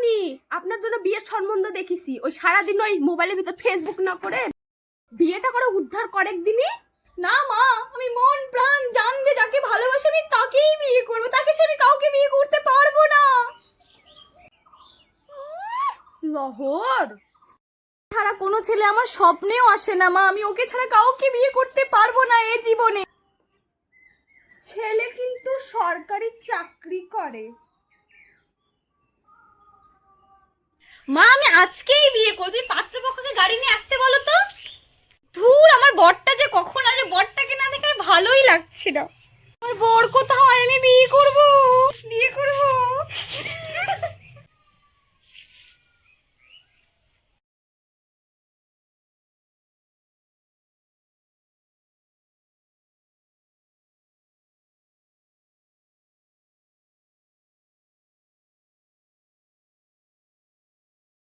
মামুনি, আপনার জন্য বিয়ের সম্বন্ধ দেখেছি। ওই সারাদিন ওই মোবাইলের ভিতর ফেসবুক না করে বিয়েটা করে উদ্ধার করেক দিনই। না মা, আমি মন প্রাণ জান দিয়ে যাকে ভালোবাসি আমি তাকেই বিয়ে করবো, তাকে ছেড়ে আমি কাউকে বিয়ে করতে পারবো না। লহর ছাড়া কোনো ছেলে আমার স্বপ্নেও আসে না মা, আমি ওকে ছাড়া কাউকে বিয়ে করতে পারবো না এ জীবনে। ছেলে কিন্তু সরকারি চাকরি করে। মা আমি আজকেই বিয়ে করবো, তুমি পাত্রপক্ষকে গাড়ি নিয়ে আসতে বলো তো। ধুর, আমার বরটা যে কখন আসে, বরটাকে না দেখে আর ভালোই লাগছে না। আমার বর কোথায়, আমি বিয়ে করবো, বিয়ে করবো।